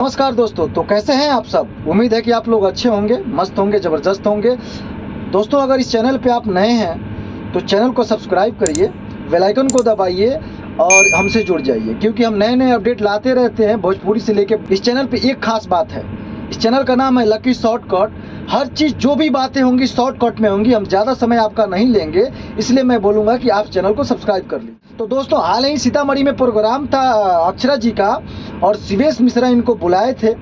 नमस्कार दोस्तों, तो कैसे हैं आप सब। उम्मीद है कि आप लोग अच्छे होंगे, मस्त होंगे, ज़बरदस्त होंगे। दोस्तों, अगर इस चैनल पे आप नए हैं तो चैनल को सब्सक्राइब करिए, बेल आइकन को दबाइए और हमसे जुड़ जाइए, क्योंकि हम नए नए अपडेट लाते रहते हैं भोजपुरी से लेके। इस चैनल पे एक खास बात है, इस चैनल का नाम है लकी शॉर्टकट। हर चीज़ जो भी बातें होंगी शॉर्टकट में होंगी। हम ज़्यादा समय आपका नहीं लेंगे, इसलिए मैं बोलूँगा कि आप चैनल को सब्सक्राइब कर लीजिए। तो दोस्तों, हाल ही सीतामढ़ी में प्रोग्राम था अक्षरा जी का, और शिवेश मिश्रा इनको बुलाए थे।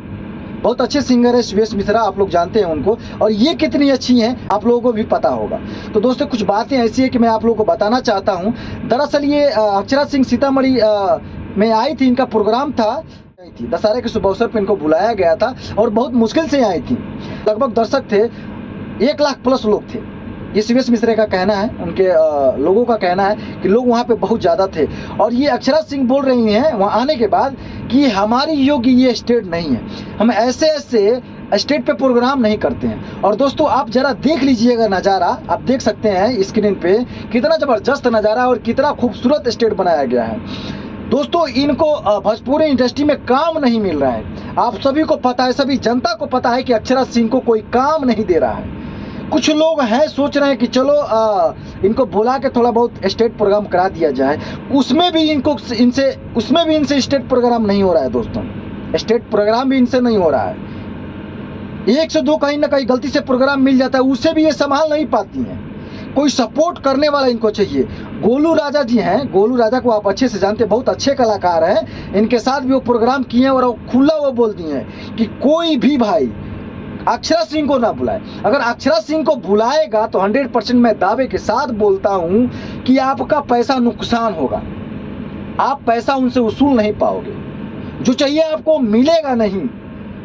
बहुत अच्छे सिंगर है शिवेश मिश्रा, आप लोग जानते हैं उनको, और ये कितनी अच्छी हैं आप लोगों को भी पता होगा। तो दोस्तों, कुछ बातें ऐसी है कि मैं आप लोगों को बताना चाहता हूँ। दरअसल ये अक्षरा सिंह सीतामढ़ी में आई थी, इनका प्रोग्राम था। दशहरे के शुभ अवसर पर इनको बुलाया गया था और बहुत मुश्किल से आई थी। लगभग दर्शक थे 1 लाख प्लस लोग थे, ये शिवेश मिश्रा का कहना है। उनके लोगों का कहना है कि लोग वहाँ पे बहुत ज़्यादा थे। और ये अक्षरा सिंह बोल रही हैं वहाँ आने के बाद कि हमारी योग्य ये स्टेट नहीं है, हम ऐसे ऐसे स्टेट पे प्रोग्राम नहीं करते हैं। और दोस्तों, आप ज़रा देख लीजिएगा नज़ारा, आप देख सकते हैं स्क्रीन पे कितना ज़बरदस्त नज़ारा और कितना खूबसूरत स्टेट बनाया गया है। दोस्तों, इनको भोजपुरी इंडस्ट्री में काम नहीं मिल रहा है। आप सभी को पता है, सभी जनता को पता है कि अक्षरा सिंह को कोई काम नहीं दे रहा है। कुछ लोग हैं सोच रहे हैं कि चलो इनको बुला के थोड़ा बहुत स्टेट प्रोग्राम करा दिया जाए, उसमें भी इनसे स्टेट प्रोग्राम नहीं हो रहा है। दोस्तों, स्टेट प्रोग्राम भी इनसे नहीं हो रहा है। 1 से 2 कहीं ना कहीं गलती से प्रोग्राम मिल जाता है, उससे भी ये संभाल नहीं पाती हैं। कोई सपोर्ट करने वाला इनको चाहिए। गोलू राजा जी हैं, गोलू राजा को आप अच्छे से जानते हैं, बहुत अच्छे कलाकार हैं। इनके साथ भी वो प्रोग्राम किए हैं और खुला वो बोल दिए हैं कि कोई भी भाई अक्षरा सिंह को ना बुलाए। अगर अक्षरा सिंह को बुलाएगा तो 100% मैं दावे के साथ बोलता हूं कि आपका पैसा नुकसान होगा, आप पैसा उनसे वसूल नहीं पाओगे। जो चाहिए आपको मिलेगा नहीं।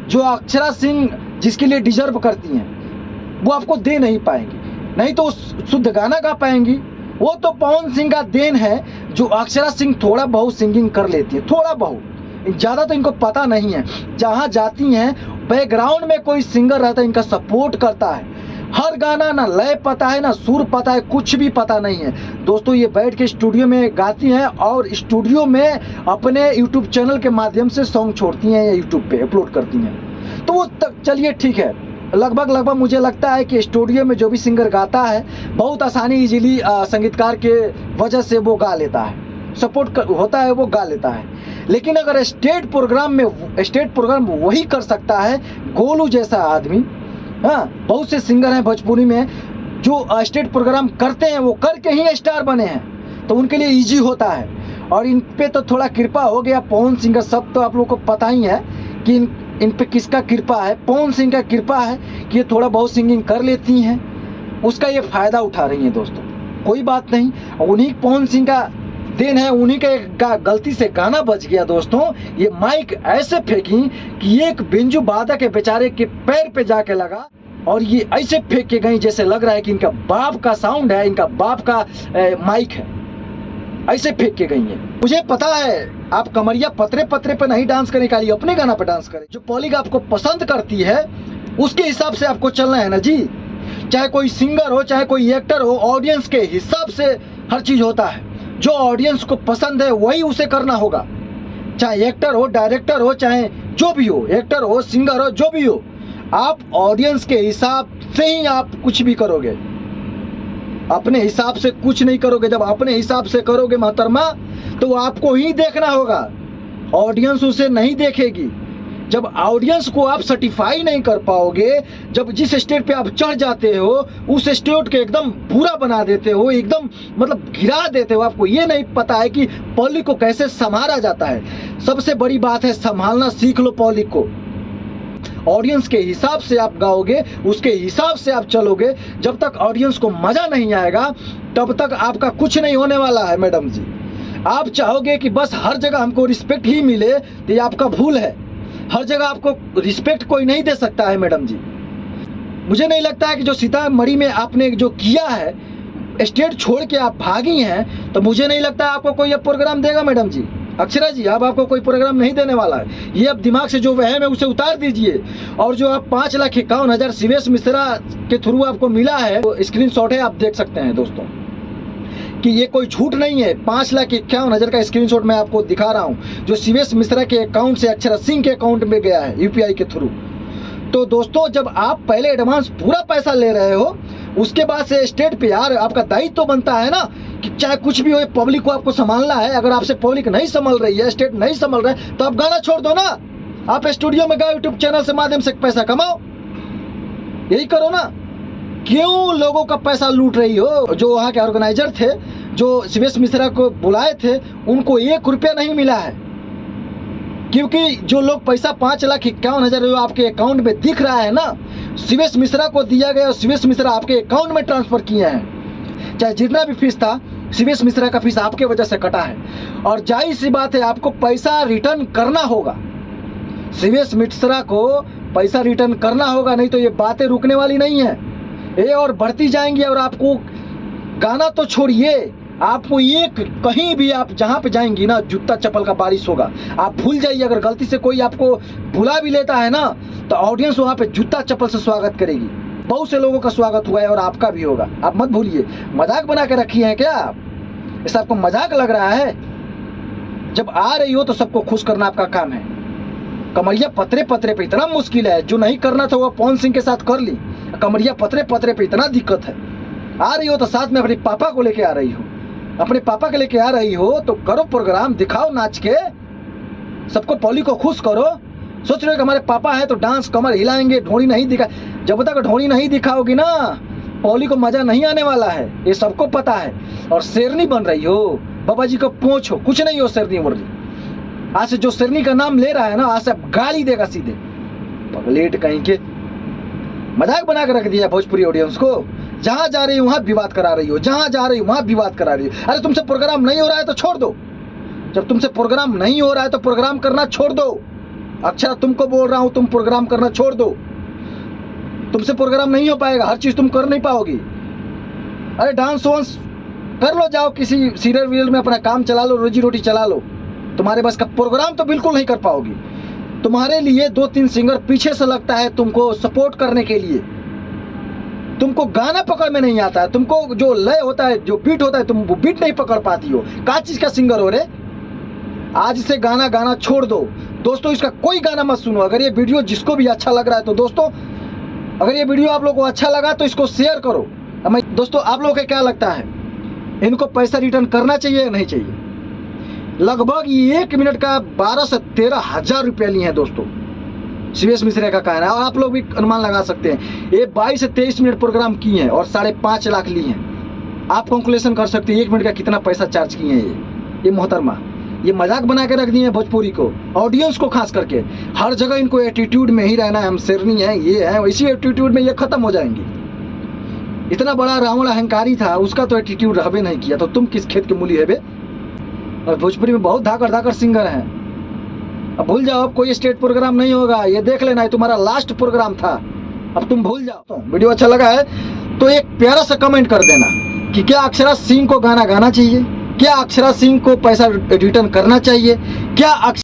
जो अक्षरा सिंह जिसके लिए डिजर्व करती हैं वो आपको दे नहीं पाएंगी, नहीं तो शुद्ध गाना गा पाएंगी। वो तो पवन सिंह का देन है, जो अक्षरा सिंह थोड़ा बहुत सिंगिंग कर लेती है, थोड़ा बहुत, ज़्यादा तो इनको पता नहीं है। जहाँ जाती हैं बैकग्राउंड में कोई सिंगर रहता है, इनका सपोर्ट करता है। हर गाना ना लय पता है, ना सुर पता है, कुछ भी पता नहीं है। दोस्तों, ये बैठ के स्टूडियो में गाती हैं और स्टूडियो में अपने यूट्यूब चैनल के माध्यम से सॉन्ग छोड़ती हैं या यूट्यूब पे अपलोड करती हैं। तो वो चलिए ठीक है, लगभग मुझे लगता है कि स्टूडियो में जो भी सिंगर गाता है बहुत आसानी इजीली संगीतकार के वजह से वो गा लेता है, सपोर्ट होता है, वो गा लेता है। लेकिन अगर स्टेट प्रोग्राम वही कर सकता है, गोलू जैसा आदमी। हाँ, बहुत से सिंगर हैं भोजपुरी में जो स्टेट प्रोग्राम करते हैं, वो करके ही स्टार बने हैं, तो उनके लिए इजी होता है। और इन पे तो थोड़ा कृपा हो गया। पवन सिंह का सब तो आप लोग को पता ही है कि इन पे किसका कृपा है। पवन सिंह का कृपा है कि ये थोड़ा बहुत सिंगिंग कर लेती हैं, उसका ये फ़ायदा उठा रही हैं। दोस्तों, कोई बात नहीं, उन्हीं पवन सिंह का देन है, उन्हीं का एक गलती से गाना बज गया। दोस्तों, ये माइक ऐसे फेंकी कि एक बिंजू बादक के बेचारे के पैर पे जाके लगा, और ये ऐसे फेंक के गई जैसे लग रहा है कि इनका बाप का साउंड है, इनका बाप का माइक है। ऐसे फेंक के गई है। मुझे पता है आप कमरिया पतरे पे नहीं डांस करने के लिए अपने गाना पे डांस करें। जो पॉलिग आपको पसंद करती है उसके हिसाब से आपको चलना है ना जी। चाहे कोई सिंगर हो, चाहे कोई एक्टर हो, ऑडियंस के हिसाब से हर चीज़ होता है। जो ऑडियंस को पसंद है वही उसे करना होगा। चाहे एक्टर हो, डायरेक्टर हो, चाहे जो भी हो, एक्टर हो, सिंगर हो, जो भी हो, आप ऑडियंस के हिसाब से ही आप कुछ भी करोगे। अपने हिसाब से कुछ नहीं करोगे। जब अपने हिसाब से करोगे मोहतरमा, तो आपको ही देखना होगा, ऑडियंस उसे नहीं देखेगी। जब ऑडियंस को आप सर्टिफाई नहीं कर पाओगे, जब जिस स्टेट पे आप चढ़ जाते हो उस स्टेट के एकदम बुरा बना देते हो, एकदम मतलब गिरा देते हो। आपको ये नहीं पता है कि पब्लिक को कैसे संभाला जाता है। सबसे बड़ी बात है, संभालना सीख लो पब्लिक को। ऑडियंस के हिसाब से आप गाओगे, उसके हिसाब से आप चलोगे। जब तक ऑडियंस को मज़ा नहीं आएगा तब तक आपका कुछ नहीं होने वाला है मैडम जी। आप चाहोगे कि बस हर जगह हमको रिस्पेक्ट ही मिले, तो ये आपका भूल है। हर जगह आपको रिस्पेक्ट कोई नहीं दे सकता है मैडम जी। मुझे नहीं लगता है कि जो सीतामढ़ी में आपने जो किया है, स्टेट छोड़ के आप भागी हैं, तो मुझे नहीं लगता आपको कोई अब प्रोग्राम देगा मैडम जी। अक्षरा जी, अब आपको कोई प्रोग्राम नहीं देने वाला है। ये अब दिमाग से जो वहम है उसे उतार दीजिए। और जो आप 5,51,000 शिवेश मिश्रा के थ्रू आपको मिला है, वो स्क्रीनशॉट है, आप देख सकते हैं दोस्तों। कि ये कोई झूठ नहीं है। 5,51,000 का स्क्रीनशॉट मैं आपको दिखा रहा हूँ, जो शिवेश मिश्रा के अकाउंट से अक्षरा सिंह के अकाउंट में गया है यूपीआई के थ्रू। तो दोस्तों, जब आप पहले एडवांस पूरा पैसा ले रहे हो, उसके बाद से स्टेट पे यार आपका दायित्व तो बनता है ना कि चाहे कुछ भी हो, पब्लिक को आपको संभालना है। अगर आपसे पब्लिक नहीं संभल रही है, स्टेट नहीं संभल रहा है, तो आप गाना छोड़ दो ना, आप स्टूडियो में गाओ, यूट्यूब चैनल से माध्यम से पैसा कमाओ, यही करो ना। क्यों लोगों का पैसा लूट रही हो? जो वहाँ के ऑर्गेनाइजर थे, जो शिवेश मिश्रा को बुलाए थे, उनको 1 रुपया नहीं मिला है, क्योंकि जो लोग पैसा 5,51,000 जो आपके अकाउंट में दिख रहा है ना, शिवेश मिश्रा को दिया गया और शिवेश मिश्रा आपके अकाउंट में ट्रांसफर किए हैं। चाहे जितना भी फीस था, शिवेश मिश्रा का फीस आपके वजह से कटा है, और जाहिर सी बात है आपको पैसा रिटर्न करना होगा। शिवेश मिश्रा को पैसा रिटर्न करना होगा, नहीं तो ये बातें रुकने वाली नहीं है, ये और बढ़ती जाएंगी। और आपको गाना तो छोड़िए, आपको एक कहीं भी आप जहाँ पे जाएंगी ना, जूता चप्पल का बारिश होगा। आप भूल जाइए, अगर गलती से कोई आपको बुला भी लेता है ना, तो ऑडियंस वहाँ पे जूता चप्पल से स्वागत करेगी। बहुत से लोगों का स्वागत हुआ है और आपका भी होगा, आप मत भूलिए। मजाक बना के रखी है क्या आप? ऐसा आपको मजाक लग रहा है? जब आ रही हो तो सबको खुश करना आपका काम है। कमरिया पतरे पतरे पे इतना मुश्किल है, जो नहीं करना था वो पवन सिंह के साथ कर ली। कमरिया पतरे पतरे पे इतना दिक्कत है। आ रही हो तो साथ में अपने पापा को लेके आ रही हो, अपने पापा के लेके आ रही हो तो करो प्रोग्राम, दिखाओ नाच के, सबको पब्लिक को खुश करो। सोच रहे हो कि हमारे पापा है तो डांस कमर हिलाएंगे, ढोड़ी नहीं दिखा। जब तक ढोड़ी नहीं दिखाओगी ना, पब्लिक को मजा नहीं आने वाला है, ये सबको पता है। और शेरनी बन रही हो, बाबा जी को पूछो, कुछ नहीं हो शेरनी बन रही। आज से जो शेरनी का नाम ले रहा है ना, आज से गाली देगा सीधे। पगलेट कहीं के, मजाक बना के रख दिया भोजपुरी ऑडियंस को। जहां जा रही हो वहां विवाद करा रही हो, जहां जा रही हो वहां विवाद करा रही हो। अरे तुमसे प्रोग्राम नहीं हो रहा है तो छोड़ दो। जब तुमसे प्रोग्राम नहीं हो रहा है तो प्रोग्राम करना छोड़ दो। अक्षरा तुमको बोल रहा हूं, तुम प्रोग्राम करना छोड़ दो। तुमसे प्रोग्राम नहीं हो पाएगा, हर चीज तुम कर नहीं पाओगी। अरे डांस वांस कर लो, जाओ किसी सीरियल वीरियल में अपना काम चला लो, रोजी रोटी चला लो। तुम्हारे बस का प्रोग्राम तो बिल्कुल नहीं कर पाओगी। तुम्हारे लिए 2-3 सिंगर पीछे से लगता है तुमको सपोर्ट करने के लिए। तुमको गाना पकड़ में नहीं आता है, तुमको जो लय होता है, जो बीट होता है, तुम वो बीट नहीं पकड़ पाती हो। क्या चीज का सिंगर हो रे? आज से गाना गाना छोड़ दो दोस्तों, इसका कोई गाना मत सुनो। अगर ये वीडियो जिसको भी अच्छा लग रहा है तो दोस्तों, अगर ये वीडियो आप लोगों को अच्छा लगा तो इसको शेयर करो। दोस्तों, आप लोगों को क्या लगता है, इनको पैसा रिटर्न करना चाहिए या नहीं चाहिए? लगभग 1 मिनट का 12 से 13 हजार रुपया लिए हैं दोस्तों, शिवेश मिश्रा का कहना है। और आप लोग भी अनुमान लगा सकते हैं, ये 22 से 23 मिनट प्रोग्राम किए हैं और 5.5 लाख लिए हैं। आप कैलकुलेशन कर सकते हैं 1 मिनट का कितना पैसा चार्ज किए हैं ये मोहतरमा। ये मजाक बना के रख दिए हैं भोजपुरी को, ऑडियंस को खास करके। हर जगह इनको एटीट्यूड में ही रहना है, हम शेरनी हैं, ये है, इसी एटीट्यूड में ये खत्म हो जाएंगे। इतना बड़ा रावण अहंकारी था, उसका तो एटीट्यूड रहबे नहीं किया, तो तुम किस खेत के मूली है बे? और भोजपुरी में बहुत धाकड़ धाकड़ सिंगर हैं। अब भूल जाओ, अब कोई स्टेट प्रोग्राम नहीं होगा, ये देख लेना, है तुम्हारा लास्ट प्रोग्राम था, अब तुम भूल जाओ। तो वीडियो अच्छा लगा है तो एक प्यारा सा कमेंट कर देना कि क्या अक्षरा सिंह को गाना गाना चाहिए, क्या अक्षरा सिंह को पैसा रिटर्न करना चाहिए, क्या